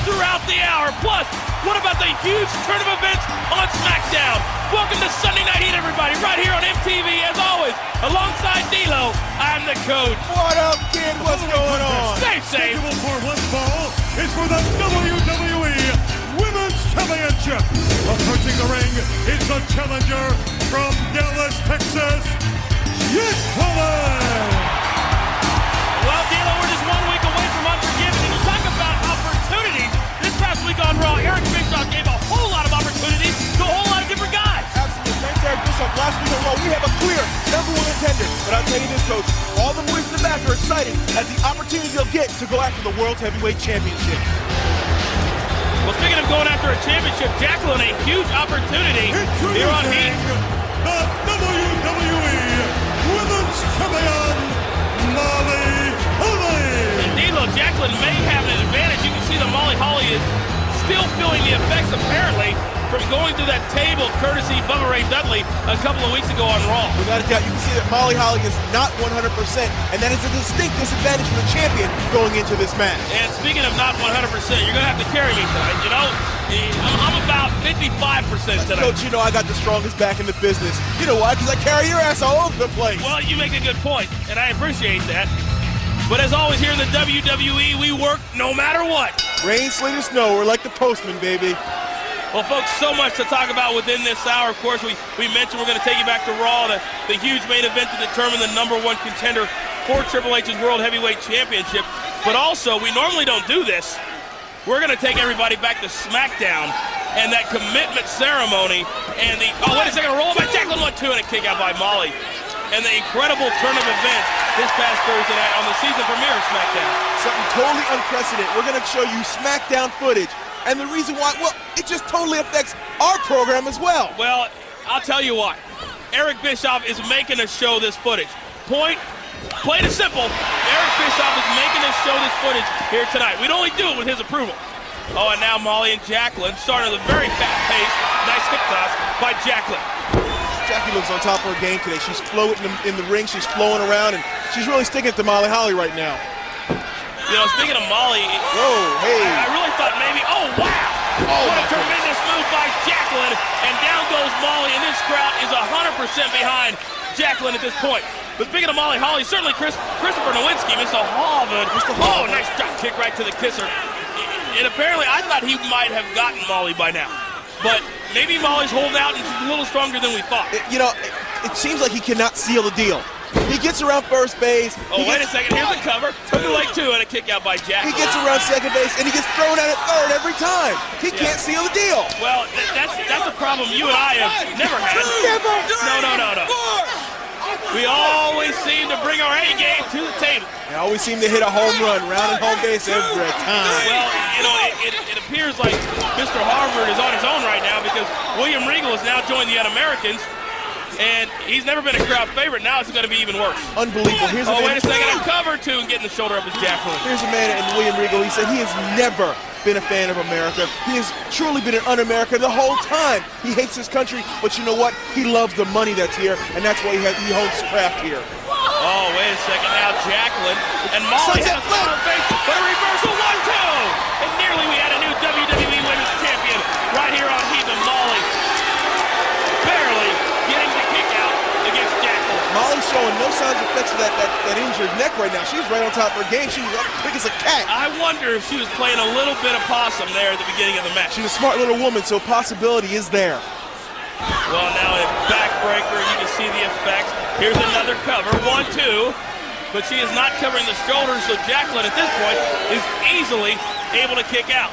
throughout the hour. Plus, what about the huge turn of events on SmackDown? Welcome to Sunday Night Heat, everybody, right here on MTV, as always. Alongside D'Lo, I'm the coach. What up, kid? What's going on? Safe. Scheduled for one fall is for the WWE Women's Championship. Approaching the ring is the challenger from Dallas, Texas, Jacqueline. Well, D'Lo, we're just 1 week away from Unforgiven, and you talk about opportunities. This past week on Raw, Eric Bischoff gave a whole lot of opportunities to a whole lot of different guys. Absolutely. Thanks to Eric Bischoff. Last week on Raw, we have a clear #1 contender. But I'll tell you this, Coach, all the boys in the back are excited at the opportunity they'll get to go after the World Heavyweight Championship. Well, speaking of going after a championship, Jacqueline, a huge opportunity here on Heat. The WWE Women's Champion, Molly Holly. And D'Lo, Jacqueline may have an advantage. You can see that Molly Holly is still feeling the effects, apparently, from going through that table courtesy Bubba Ray Dudley a couple of weeks ago on Raw. Without a doubt, you can see that Molly Holly is not 100%, and that is a distinct disadvantage for the champion going into this match. And speaking of not 100%, you're going to have to carry me tonight. You know, I'm about 55% tonight. Coach, you know I got the strongest back in the business. You know why? Because I carry your ass all over the place. Well, you make a good point, and I appreciate that. But as always here in the WWE, we work no matter what. Rain, sleet, or snow, we're like the postman, baby. Well, folks, so much to talk about within this hour. Of course, we mentioned we're going to take you back to Raw, the huge main event to determine the #1 contender for Triple H's World Heavyweight Championship. But also, we normally don't do this. We're going to take everybody back to SmackDown and that commitment ceremony and the, oh, wait a second, a roll by Jacqueline, 1-2, and a kick out by Molly. And the incredible turn of events this past Thursday night on the season premiere of SmackDown. Something totally unprecedented. We're going to show you SmackDown footage. And the reason why, well, it just totally affects our program as well. Well, I'll tell you what. Eric Bischoff is making us show this footage. Point, plain and simple, Eric Bischoff is making us show this footage here tonight. We'd only do it with his approval. Oh, and now Molly and Jacqueline starting at a very fast pace. Nice hip toss by Jacqueline. Jackie looks on top of her game today. She's floating in the ring. She's flowing around, and she's really sticking it to Molly Holly right now. You know, speaking of Molly, whoa, hey. I really thought maybe, oh, wow. Oh, what a tremendous move by Jacqueline. And down goes Molly, and this crowd is 100% behind Jacqueline at this point. But speaking of Molly Holly, certainly Christopher Nowinski, Mr. Harvard. Oh, nice drop kick right to the kisser. And apparently, I thought he might have gotten Molly by now. But maybe Molly's holding out and she's a little stronger than we thought. It seems like he cannot seal the deal. He gets around first base. Oh, wait a second. Here's the cover. Took it like 2 and a kick out by Jack. He gets around second base, and he gets thrown out at third every time. He can't seal the deal. Well, that's a problem you and I have never had. Never. No. We always seem to bring our A game to the table. They always seem to hit a home run, round and home base every time. Well, you know, it appears like Mr. Harvard is on his own right now because William Regal has now joined the Un-Americans. And he's never been a crowd favorite. Now it's going to be even worse. Unbelievable. Here's wait a second. A cover, too, and getting the shoulder up is Jacqueline. Here's a man in William Regal. He said he has never been a fan of America. He has truly been an un-American the whole time. He hates his country, but you know what? He loves the money that's here, and that's why he holds his craft here. Oh, wait a second. Now Jacqueline and Molly has a her face, but a reversal 1-2. And nearly we had a new WWE Women's Champion right here on Heat, and Molly barely getting the kick out against Jacqueline. Molly's showing no signs of effects of that injured neck right now. She's right on top of her game. She's up quick as a cat. I wonder if she was playing a little bit of possum there at the beginning of the match. She's a smart little woman, so possibility is there. Well, now a backbreaker. You can see the effects. Here's another cover, 1-2. But she is not covering the shoulders, so Jacqueline at this point is easily able to kick out.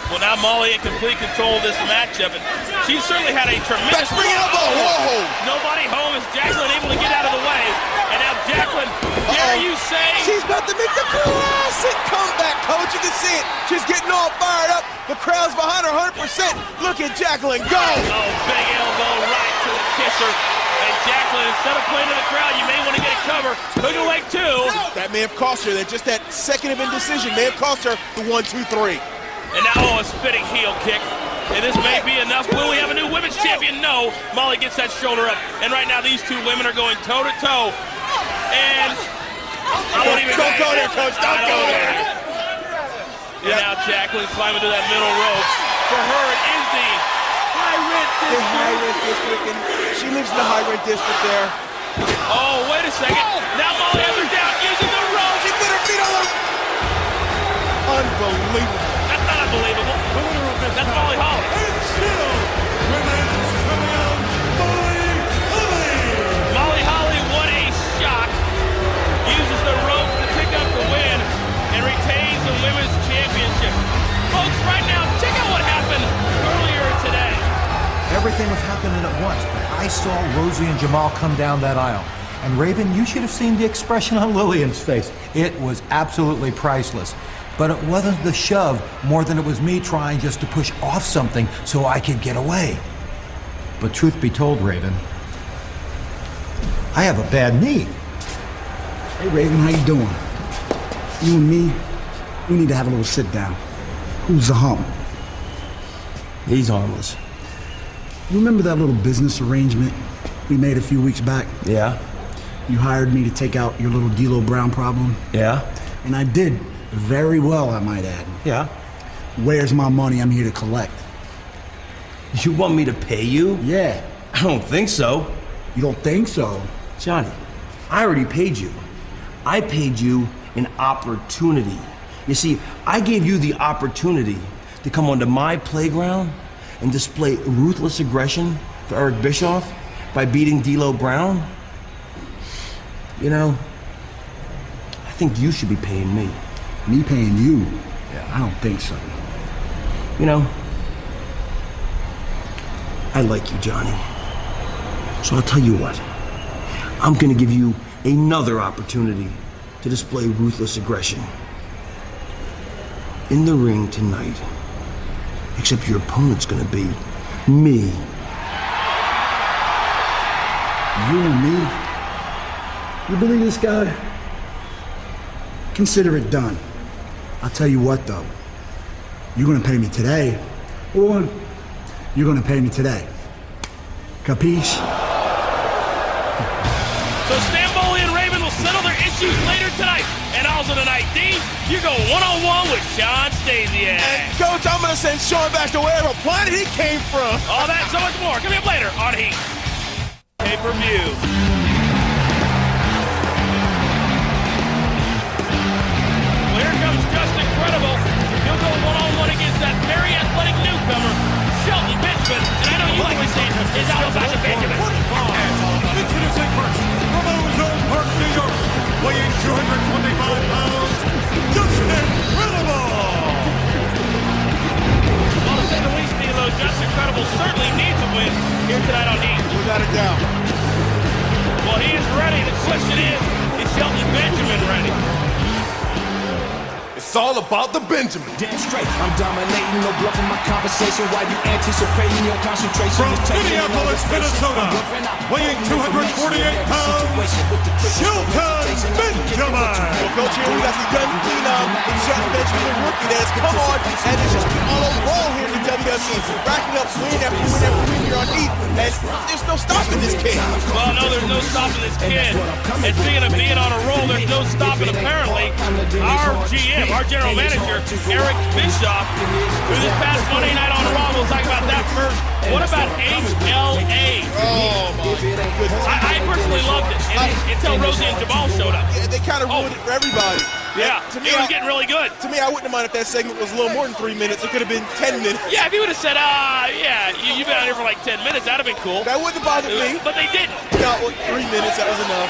Well, now Molly in complete control of this matchup, and she certainly had a tremendous... Spring elbow! Whoa! Nobody home as Jacqueline able to get out of the way. And now Jacqueline, dare you say... She's about to make the classic comeback, Coach. You can see it. She's getting all fired up. The crowd's behind her 100%. Look at Jacqueline go! Oh, big elbow right to the kisser. And Jacqueline, instead of playing to the crowd, you may want to get a cover. Hook a leg 2. That may have cost her. Just that second of indecision may have cost her the 1-2-3. And now a spinning heel kick. And this may be enough. Will we have a new women's champion? No. Molly gets that shoulder up. And right now these two women are going toe-to-toe. And I won't even Don't go there, Coach. Don't go there. And now Jacqueline climbing to that middle rope. For her, it is the high-rent district. The high-rent district, and she lives in the high-rent district there. Oh, wait a second. Now Molly has her down using the rope. She put her feet on the... Unbelievable. That's not unbelievable. That's Molly Holly. And still, women's champion, Molly Holly. Molly Holly, what a shock. Uses the ropes to pick up the win and retains the women's championship. Folks, right now, check out what happened earlier today. Everything was happening at once, but I saw Rosie and Jamal come down that aisle. And Raven, you should have seen the expression on Lillian's face. It was absolutely priceless. But it wasn't the shove more than it was me trying just to push off something so I could get away. But truth be told, Raven, I have a bad knee. Hey Raven, how you doing? You and me, we need to have a little sit down. Who's the hump? He's harmless. You remember that little business arrangement we made a few weeks back? Yeah? You hired me to take out your little D'Lo Brown problem? Yeah? And I did very well, I might add. Yeah? Where's my money I'm here to collect? You want me to pay you? Yeah. I don't think so. You don't think so? Johnny, I already paid you. I paid you an opportunity. You see, I gave you the opportunity to come onto my playground and display ruthless aggression for Eric Bischoff by beating D'Lo Brown. You know, I think you should be paying me. Me paying you? Yeah, I don't think so. You know, I like you, Johnny. So I'll tell you what. I'm gonna give you another opportunity to display ruthless aggression. In the ring tonight. Except your opponent's gonna be me. You and me? You believe this guy? Consider it done. I'll tell you what though. You're gonna pay me today, or you're gonna pay me today. Capiche? So Stamboli and Raven will settle their issues later tonight. And also tonight, D, you go one-on-one with Sean Stasiak. And Coach, I'm gonna send Sean back to wherever planet he came from. All that and so much more coming up later on Heat. Pay-per-view. Well, here comes Just Incredible. He'll go one-on-one against that very athletic newcomer, Shelton Benjamin. And I know you like to say is Alabama Benjamin. Introducing first, from Ozone Park, New York, weighing 225 pounds, Just Incredible! Well, to say the least, D'Lo, Just Incredible certainly needs a win here tonight on Heat. Without a doubt. Well, he is ready. The question is Shelton Benjamin ready? It's all about the Benjamin. Damn straight, I'm dominating, no bluffing my conversation while you anticipating your concentration. From Minneapolis, Minnesota, weighing 248 pounds, Shelton Benjamin. Well, Coach, here we got the young phenom, Shelton Benjamin, the rookie that has come on and has just been all over roll here in the WWE, racking up win after win after win here on Heat, and there's no stopping this kid. Well, no, there's no stopping this kid. And speaking of being on a roll, there's no stopping apparently our GM, our general manager, Eric Bischoff, who this past Monday night on Raw, we'll talk about that first. What about HLA? Oh, my goodness. I personally loved it until Rosie and Jamal showed up. Yeah, they kind of ruined it for everybody. Yeah, To me, it was getting really good. To me, I wouldn't mind if that segment was a little more than 3 minutes. It could have been 10 minutes. Yeah, if he would have said, yeah, you've been out here for like 10 minutes, that would have been cool. That wouldn't have bothered me. But they didn't. No, 3 minutes, that was enough.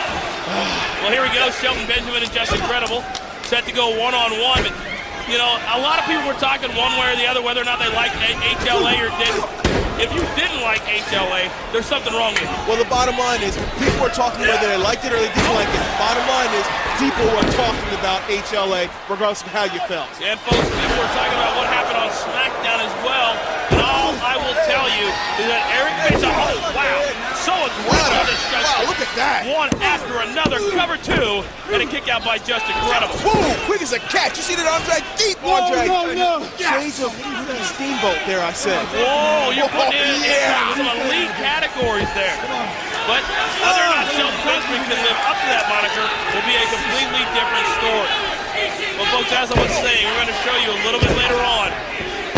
Well, here we go. Shelton Benjamin and Just Incredible set to go one-on-one. But, you know, a lot of people were talking one way or the other whether or not they liked HLA or didn't. If you didn't like HLA, there's something wrong with you. Well, the bottom line is people were talking whether they liked it or they didn't like it. Bottom line is people were talking about HLA regardless of how you felt. And, folks, people were talking about what happened on SmackDown as well. And all I will tell you is that Eric Bischoff, oh, wow, so aggressive on this Just. Wow, look at that. One after another, cover two, and a kick out by Just Incredible. Whoa, quick as a catch. You see that arm drag? Deep arm drag. no. Shades of Steamboat there, I said. Whoa, you're putting in yeah. some elite categories there. But whether or not Shelton Benjamin can live up to that moniker will be a completely different story. Well, folks, as I was saying, we're going to show you a little bit later on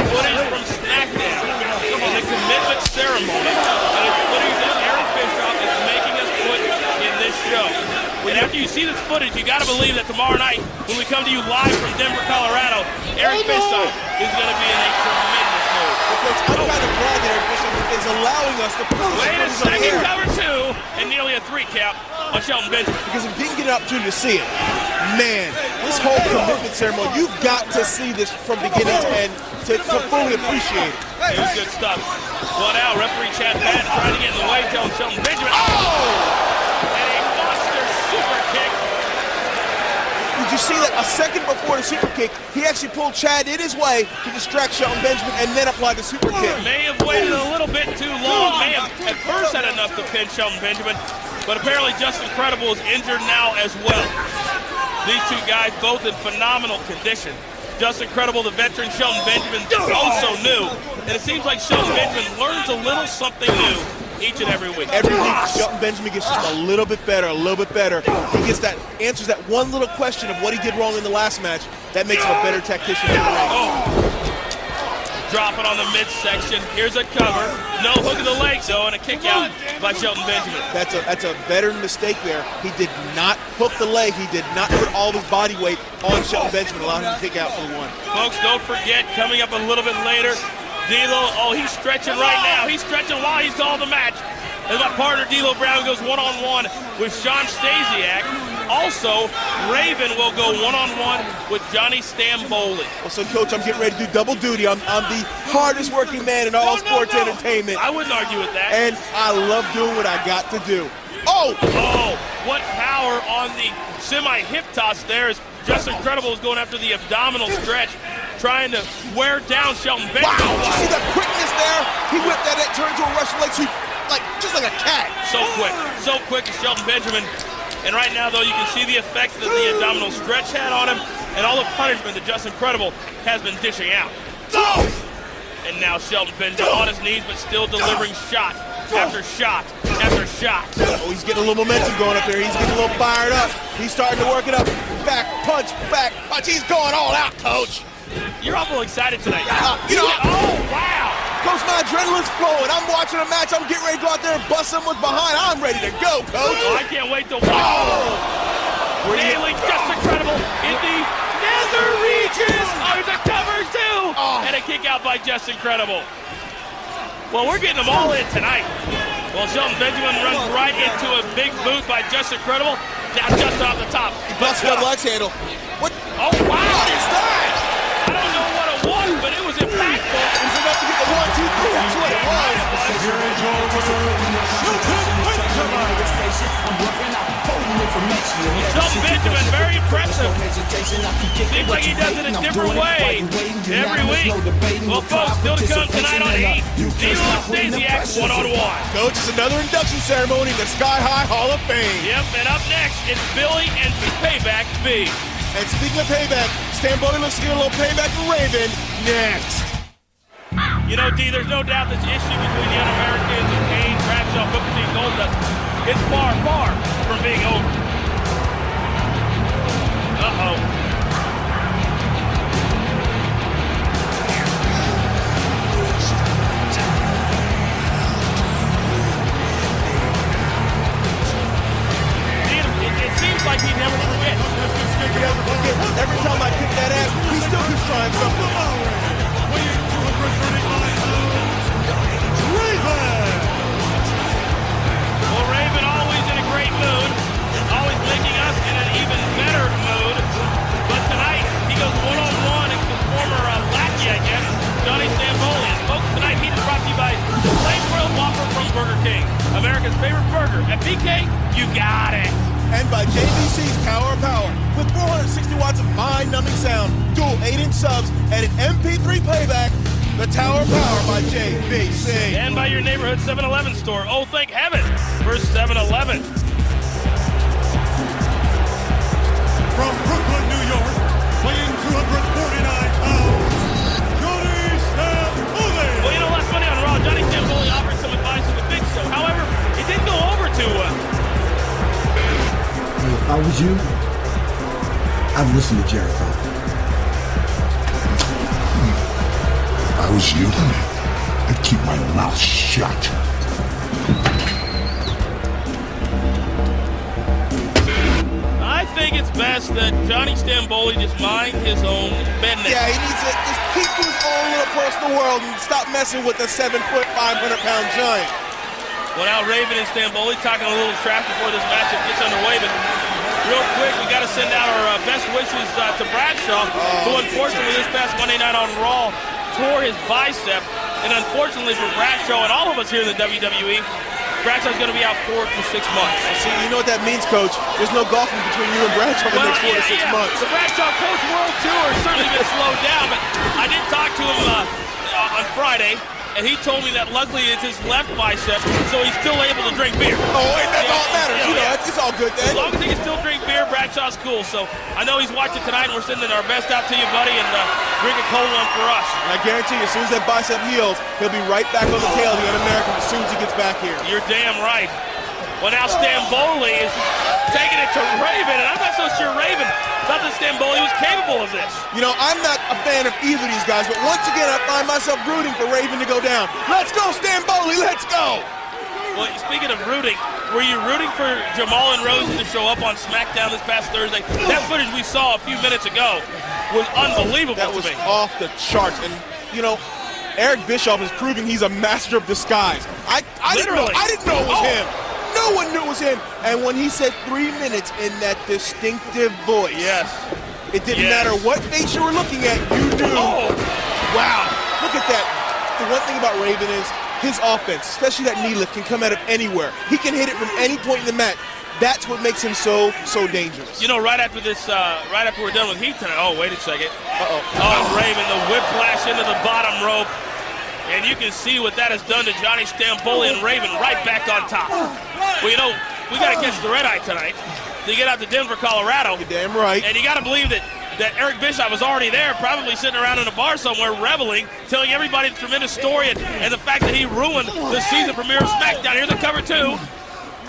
footage from SmackDown and the commitment ceremony. And it's footage that Eric Bischoff is making us put in this show. And after you see this footage, you got to believe that tomorrow night, when we come to you live from Denver, Colorado, Eric Bischoff is going to be in a tremendous mood. Coach, I'm kind of glad that Eric Bischoff is allowing us to put this Wait a footage on the second, air. cover two, and nearly a 3 count on Shelton Benjamin. Because if you didn't get an opportunity to see it, man, this whole commitment ceremony, you've got to see this from beginning to end to fully appreciate it. It was good stuff. Well, now referee Chad Patton trying to get in the way, telling Shelton Benjamin. Oh! And a monster super kick. Did you see that a second before the super kick, he actually pulled Chad in his way to distract Shelton Benjamin and then applied the super kick. May have waited a little bit too long. May have at first had enough to pin Shelton Benjamin, but apparently Justin Credible is injured now as well. These two guys both in phenomenal condition. Justin Credible, the veteran, Shelton Benjamin, also new. And it seems like Shelton Benjamin learns a little something new each and every week. Every week, Shelton Benjamin gets just a little bit better, a little bit better. He gets that, answers that one little question of what he did wrong in the last match. That makes him a better tactician in the ring. Oh. Drop it on the midsection. Here's a cover. No hook of the leg, though, and a kick out by Shelton Benjamin. That's a veteran mistake there. He did not hook the leg. He did not put all of his body weight on Shelton Benjamin, allowing him to kick out for the one. Folks, don't forget, coming up a little bit later, D'Lo, oh, he's stretching right now. He's stretching while he's calling the match. As my partner, D'Lo Brown, goes one-on-one with Sean Stasiak. Also, Raven will go one-on-one with Johnny Stamboli. Well, so, Coach, I'm getting ready to do double duty. I'm the hardest working man in all sports entertainment. I wouldn't argue with that. And I love doing what I got to do. Oh! Oh, what power on the semi-hip toss there as Justin Credible is going after the abdominal stretch, trying to wear down Shelton Benjamin. Wow, did you see that quickness there? He whipped that turn to a Russian leg sweep, just like a cat. So quick is Shelton Benjamin. And right now, though, you can see the effects that the abdominal stretch had on him and all the punishment that Justin Credible has been dishing out. And now Shelton Benjamin on his knees, but still delivering shot after shot after shot. Oh, he's getting a little momentum going up there. He's getting a little fired up. He's starting to work it up. Back punch, back punch. He's going all out, Coach. You're awful excited tonight. Oh, wow. Coach, my adrenaline's flowing. I'm watching a match. I'm getting ready to go out there and bust someone behind. I'm ready to go, Coach. Oh, I can't wait to watch. Nailing Justin Credible in the nether regions. Oh, there's a cover, too. And a kick out by Justin Credible. Well, we're getting them all in tonight. Well, Shelton Benjamin runs right into a big boot by Justin Credible. Now just off the top. He busts that Lex handle. What? Oh, wow. What is that? I don't know what it was, but it was impactful. It was enough to get the 1, 2, 3. That's what it was. Here is your winner, Shelton Benjamin. Shelton Benjamin, very impressive. Seems like he does it a different way every week. Well, folks, still to come tonight on 8, D'Lo and Stasiak one-on-one. Coach, it's another induction ceremony in the Sky High Hall of Fame. Yep, and up next, it's Billy and Payback B. And speaking of payback, Stamboli looks to get a little payback from Raven next. You know, D, there's no doubt this issue between the Un-Americans and Kane, Bradshaw, Booker T, and Goldust is far, far from being over. Uh-oh. It seems like he never forgets. Every time I kick that ass, he still keeps trying something. Weighing 235 pounds, Raven. Well, Raven always in a great mood, always making us in an even better mood. But tonight, he goes one-on-one against the former lackey, I guess, Johnny Stamboli. And folks, tonight he is brought to you by the Flame Grilled Whopper from Burger King, America's favorite burger. At BK, you got it. And by JVC's Power of Power, with 460 watts of mind-numbing sound, dual 8-inch subs, and an MP3 playback, the Tower of Power by JVC. And by your neighborhood 7-Eleven store. Oh, thank heaven for 7-Eleven. From Brooklyn, New York, weighing 249 pounds, Johnny Stamboli. Well, you know, last Monday on Raw, Johnny Stamboli offered some advice to the Big Show. However, it didn't go over too well. If I was you, I'd listen to Jerry Fowler. was you, I'd keep my mouth shut. I think it's best that Johnny Stamboli just mind his own business. Yeah, he needs to just keep to his own little personal world and stop messing with the 7-foot, 500-pound giant. Well, now Raven and Stamboli talking a little trash before this matchup gets underway, but real quick, we got to send out our best wishes to Bradshaw, who unfortunately this past Monday night on Raw tore his bicep, and unfortunately for Bradshaw and all of us here in the WWE, Bradshaw's going to be out 4 to 6 months. See, you know what that means, Coach? There's no golfing between you and Bradshaw the next 4 to 6 months. The Bradshaw Coach World Tour has certainly been slowed down, but I did talk to him on Friday, and he told me that luckily it's his left bicep, so he's still able to drink beer. Oh, wait, that's all that matters. You know, it's all good then. As long as he can still drink beer, Bradshaw's cool. So I know he's watching tonight, and we're sending our best out to you, buddy, and drink a cold one for us. And I guarantee you, as soon as that bicep heals, he'll be right back on the tail of the Un-American as soon as he gets back here. You're damn right. Well, now Stamboli is taking it to Raven, and I'm not so sure Raven thought that Stamboli was capable of this. You know, I'm not a fan of either of these guys, but once again, I find myself rooting for Raven to go down. Let's go, Stamboli, let's go! Well, speaking of rooting, were you rooting for Jamal and Rosen to show up on SmackDown this past Thursday? That footage we saw a few minutes ago was unbelievable That was to me. off the charts, and, you know, Eric Bischoff is proving he's a master of disguise. I didn't know it was him. No one knew it was him. And when he said 3 minutes in that distinctive voice, yes, it didn't matter what face you were looking at, you knew. Oh. Wow, look at that. The one thing about Raven is his offense, especially that knee lift, can come out of anywhere. He can hit it from any point in the mat. That's what makes him so dangerous. You know, right after this, right after we're done with Heat tonight, oh, wait a second. Uh-oh. Oh, Raven, the whiplash into the bottom rope. And you can see what that has done to Johnny Stamboli and Raven right back on top. Well, you know, we got to catch the red eye tonight to get out to Denver, Colorado. You're damn right. And you got to believe that Eric Bischoff was already there, probably sitting around in a bar somewhere, reveling, telling everybody the tremendous story and the fact that he ruined the season premiere of SmackDown. Here's a cover two.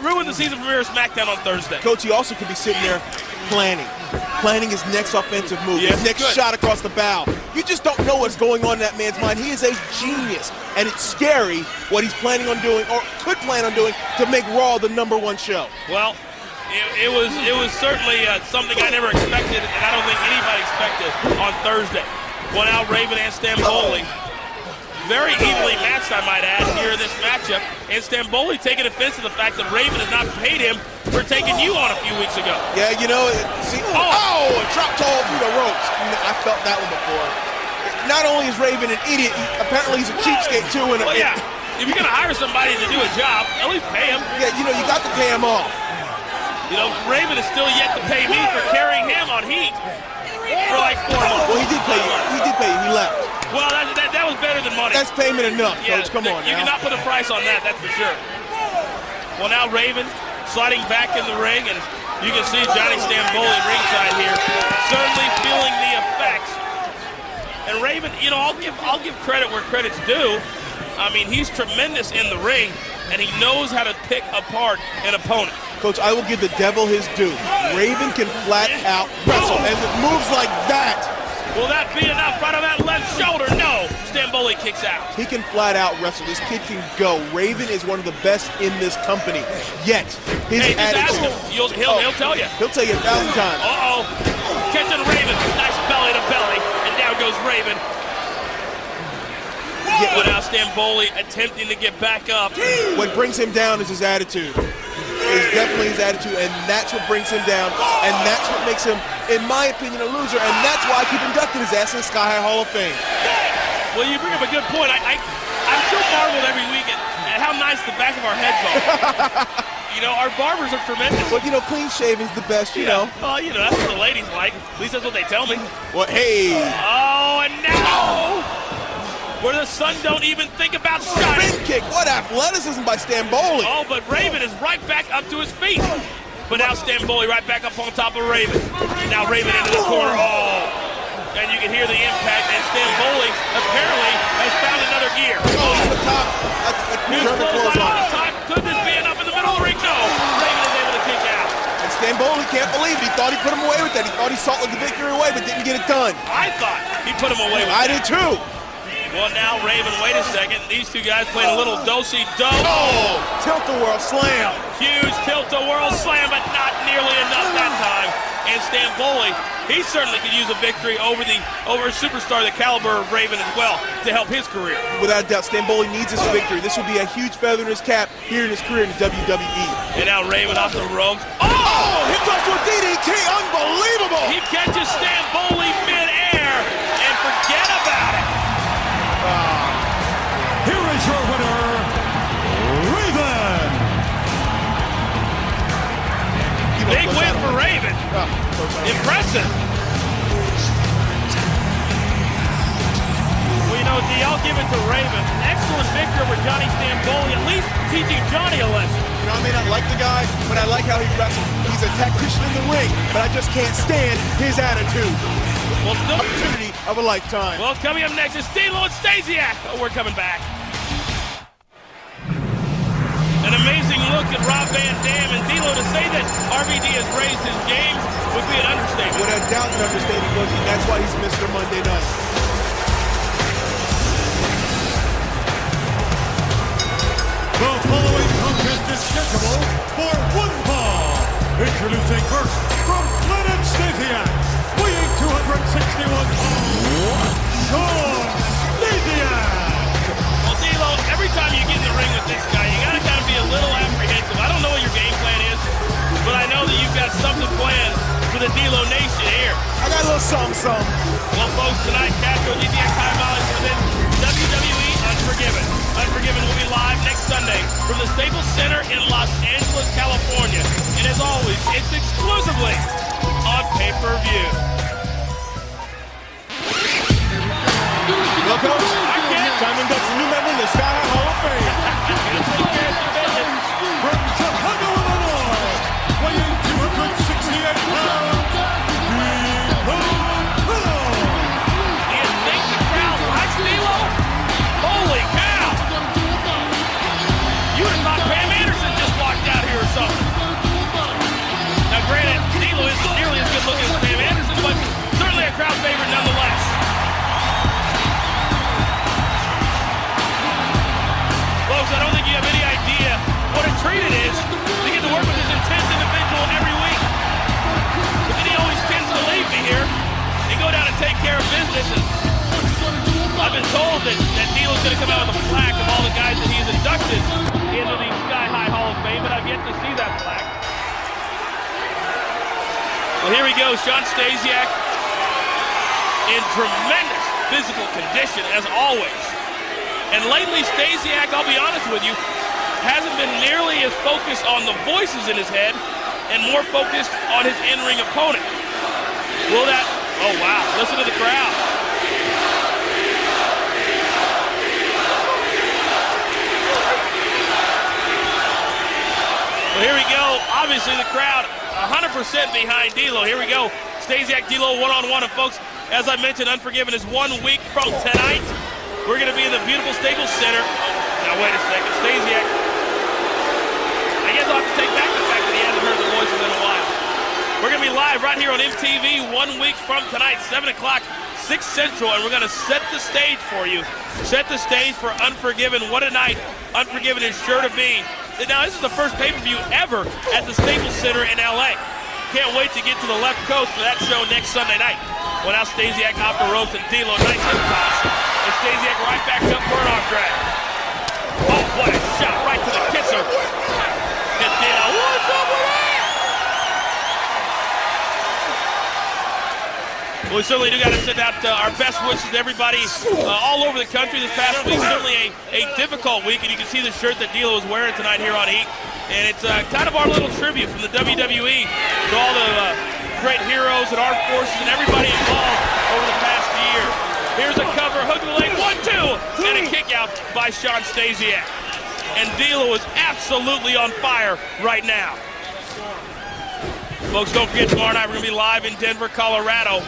Ruined the season premiere of SmackDown on Thursday. Coach, he also could be sitting there planning his next offensive move, Yes, his next shot across the bow. You just don't know what's going on in that man's mind. He is a genius, and it's scary what he's planning on doing, or could plan on doing, to make Raw the #1 show. Well, it was certainly something I never expected, and I don't think anybody expected on Thursday. Well, now Raven and Stamboli, very evenly matched, I might add, here in this matchup, and Stamboli taking offense to the fact that Raven has not paid him for taking you on a few weeks ago. Yeah, you know, see, a drop toe through the ropes. I felt that one before. Not only is Raven an idiot, apparently he's a cheapskate too. Well, yeah, if you're going to hire somebody to do a job, at least pay him. Yeah, you know, you got to pay him off. You know, Raven is still yet to pay me for carrying him on Heat for like 4 months. Well, he did pay you. He did pay you. He left. Well, that was better than money. That's payment enough, Yeah, Coach. Come on you now. cannot put a price on that, that's for sure. Well, now Raven sliding back in the ring, and you can see Johnny Stamboli ringside here, certainly feeling the effects. And Raven, you know, I'll give credit where credit's due. I mean, he's tremendous in the ring, and he knows how to pick apart an opponent. Coach, I will give the devil his due. Raven can flat out wrestle, and it moves like that. Will that be enough right on that left shoulder? No. Stamboli kicks out. He can flat out wrestle. This kid can go. Raven is one of the best in this company. Yet, his attitude. Ask him. He'll tell you. He'll tell you 1,000 times. Uh-oh. Catching Raven. Nice belly to belly. And down goes Raven. Well, now Stamboli attempting to get back up. What brings him down is his attitude. It's definitely his attitude, and that's what brings him down, and that's what makes him, in my opinion, a loser, and that's why I keep inducting his ass in the Sky High Hall of Fame. Well, you bring up a good point. I'm still marveled every week at how nice the back of our heads are. You know, our barbers are tremendous. Well, you know, clean shaven's the best, you know. Well, you know, that's what the ladies like. At least that's what they tell me. Well, hey. Oh, and now, where the sun don't even think about shining. Spin kick. What athleticism by Stamboli. Oh, but Raven is right back up to his feet. But now Stamboli right back up on top of Raven. Now Raven into the corner. Oh, and you can hear the impact. And Stamboli apparently has found another gear. Oh, to the top. German clothesline on the top. Could this be enough in the middle of the ring? No. Raven is able to kick out. And Stamboli can't believe it. He thought he put him away with that. He thought he salted the victory away, but didn't get it done. I thought he put him away with that. I did too. Well, now Raven, wait a second. These two guys playing a little do-si-do. Oh! Tilt-a-whirl slam. Huge tilt-a-whirl slam, but not nearly enough that time. And Stamboli, he certainly could use a victory over a superstar the caliber of Raven as well to help his career. Without a doubt, Stamboli needs this victory. This would be a huge feather in his cap here in his career in the WWE. And now Raven off the ropes. Oh! He tossed to a DDT. Unbelievable! He catches Stamboli mid-air and forget about it. Here is your winner, Raven. Big win for Raven. Impressive. Well, you know, D, I'll give it to Raven. Excellent victory over Johnny Stamboli, at least teaching Johnny a lesson. You know, I may not like the guy, but I like how he wrestles. He's a tactician in the ring, but I just can't stand his attitude. Well, still Opportunity of a lifetime. Well, coming up next is D'Lo and Stasiak. Oh, we're coming back. An amazing look at Rob Van Dam and D'Lo. To say that RVD has raised his game would be an understatement. Without doubt, an understatement, Boogie. That's why he's Mr. Monday Night. The following contest is scheduled for one fall. Introducing first from Planet Stasiak, weighing 261 pounds, Sean Stasiak. Well, D'Lo, every time you get in the ring with this guy, you gotta kind of be a little apprehensive. I don't know what your game plan is, but I know that you've got something planned for the D'Lo Nation here. I got a little something. Well, folks, tonight, Castro DTX High Mileage within WWE Unforgiven. Unforgiven will be live next Sunday from the Staples Center in Los Angeles, California. And as always, it's exclusively on pay-per-view. Well, Coach, time inducts a new member in the Sky High Hall of Fame. From Chicago, Illinois, weighing 268 pounds, D'Lo. Do you think the crowd likes D'Lo? Holy cow! You would have thought Pam Anderson just walked out here or something. Now, granted, D'Lo isn't nearly as good looking as Pam Anderson, but certainly a crowd favorite nonetheless. Folks, I don't think you have any idea what a treat it is to get to work with this intense individual every week. But then he always tends to leave me here and go down and take care of business. And I've been told that D'Lo's going to come out with a plaque of all the guys that he's inducted into the Sky High Hall of Fame, but I've yet to see that plaque. Well, here we go, Sean Stasiak in tremendous physical condition, as always. And lately, Stasiak, I'll be honest with you, hasn't been nearly as focused on the voices in his head and more focused on his in-ring opponent. Will that... Oh, wow. Listen to the crowd. Well, here we go. Obviously, the crowd 100% behind D'Lo. Here we go. Stasiak, D'Lo, one-on-one. And, folks, as I mentioned, Unforgiven is 1 week from tonight. We're going to be in the beautiful Staples Center. Now, wait a second. Stasiak, I guess I'll have to take back the fact that he hasn't heard the voices in a while. We're going to be live right here on MTV 1 week from tonight, 7 o'clock, 6 Central, and we're going to set the stage for you. Set the stage for Unforgiven. What a night Unforgiven is sure to be. Now, this is the first pay-per-view ever at the Staples Center in L.A. Can't wait to get to the left coast for that show next Sunday night. Well, now Stasiak off the ropes and D'Lo, nice hip toss. And Stasiak right back up for an arm drag. Oh, what a shot right to the kisser. And D'Lo, what's up with that? Well, we certainly do got to send out our best wishes to everybody all over the country this past week. Certainly a difficult week, and you can see the shirt that D'Lo is wearing tonight here on Heat. And it's kind of our little tribute from the WWE to all the great heroes and armed forces and everybody involved over the past year. Here's a cover, hook to the leg, 1-2, and a kick out by Sean Stasiak. And D'Lo is absolutely on fire right now. Folks, don't forget tomorrow night we're going to be live in Denver, Colorado.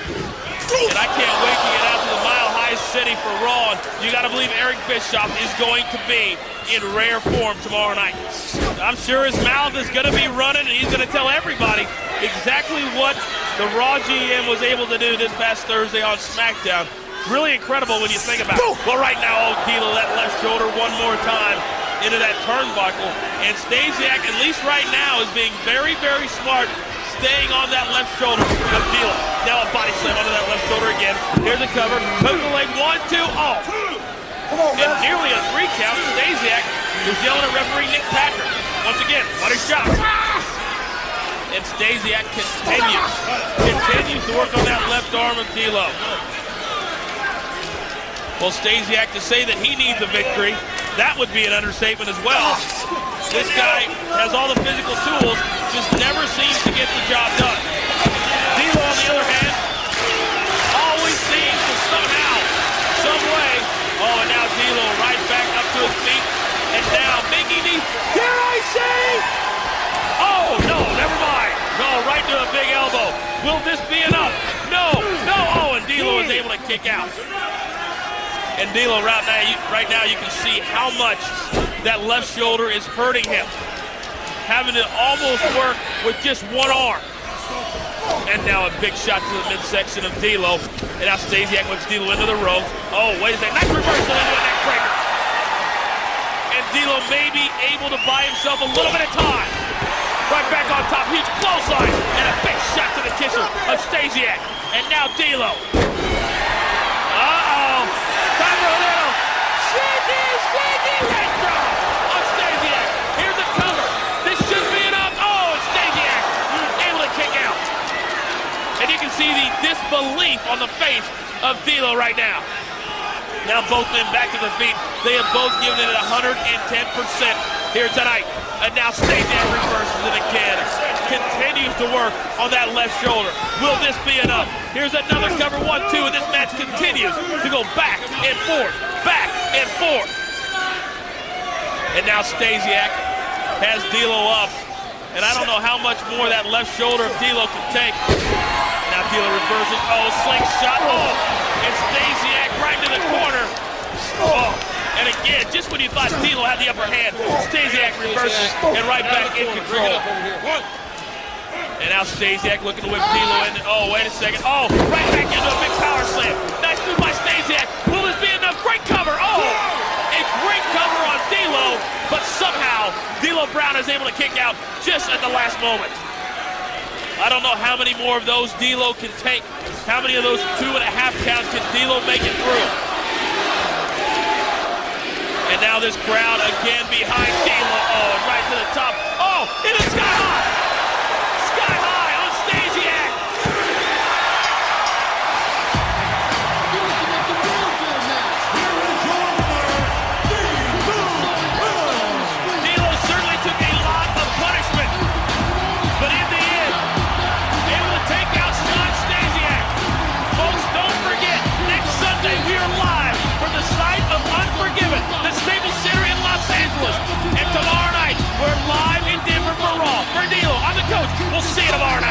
And I can't wait to get out to the Mile High City for Raw. You got to believe Eric Bischoff is going to be in rare form tomorrow night. I'm sure his mouth is going to be running, and he's going to tell everybody exactly what the Raw GM was able to do this past Thursday on SmackDown. Really incredible when you think about it. Well, right now, D'Lo, that left shoulder one more time into that turnbuckle. And Stasiak, at least right now, is being very, very smart, staying on that left shoulder of D'Lo. Now a body slam onto that left shoulder again. Here's a cover. Hook the leg. 1, 2, oh. And nearly a 3 count. Stasiak is yelling at referee Nick Patrick. Once again, what a shot. And Stasiak continues to work on that left arm of D'Lo. Well, Stasiak, to say that he needs a victory, that would be an understatement as well. This guy has all the physical tools, just never seems to get the job done. D'Lo, on the other hand, always seems to somehow, some way. Oh, and now D'Lo right back up to his feet, and now making the, dare I say? Oh, no, never mind. No, right to a big elbow. Will this be enough? No, no. Oh, and D'Lo is able to kick out. And D'Lo, right now, you can see how much that left shoulder is hurting him. Having to almost work with just one arm. And now a big shot to the midsection of D'Lo. And now Stasiak whips D'Lo into the ropes. Oh, wait a second. Nice reversal into a neck breaker. And D'Lo may be able to buy himself a little bit of time. Right back on top. Huge clothesline. And a big shot to the kisser of Stasiak. And now D'Lo. Uh-oh. Time for a little shaky leg drop on Stasiak. Here's a cover. This should be enough. Oh, and Stasiak able to kick out. And you can see the disbelief on the face of D'Lo right now. Now both men back to their feet. They have both given it 110% here tonight. And now Stasiak reverses it again. Continues to work on that left shoulder. Will this be enough? Here's another cover, 1, 2, and this match continues to go back and forth, back and forth. And now Stasiak has D'Lo up. And I don't know how much more that left shoulder of D'Lo can take. Now D'Lo reverses. Oh, slingshot. Oh, and Stasiak right to the corner. Oh, and again, just when you thought D'Lo had the upper hand, Stasiak reverses and right back in control. And now Stasiak looking to whip D'Lo in. Oh, wait a second. Oh, right back into a big power slam. Nice move by Stasiak. Will this be enough? Great cover. Oh, a great cover on D'Lo, but somehow D'Lo Brown is able to kick out just at the last moment. I don't know how many more of those D'Lo can take. How many of those 2.5 counts can D'Lo make it through? And now this crowd again behind D'Lo. Oh, and right to the top. Oh, it is sky high. Sky high on Stasiak. D'Lo certainly took a lot of punishment, but in the end, able to take out Stasiak. Folks, don't forget, next Sunday we are live from the site of Unforgiven, the Staples Center in Los Angeles. And tomorrow night, we're live in Denver for Raw. For D'Lo, I'm the coach. We'll see you tomorrow night.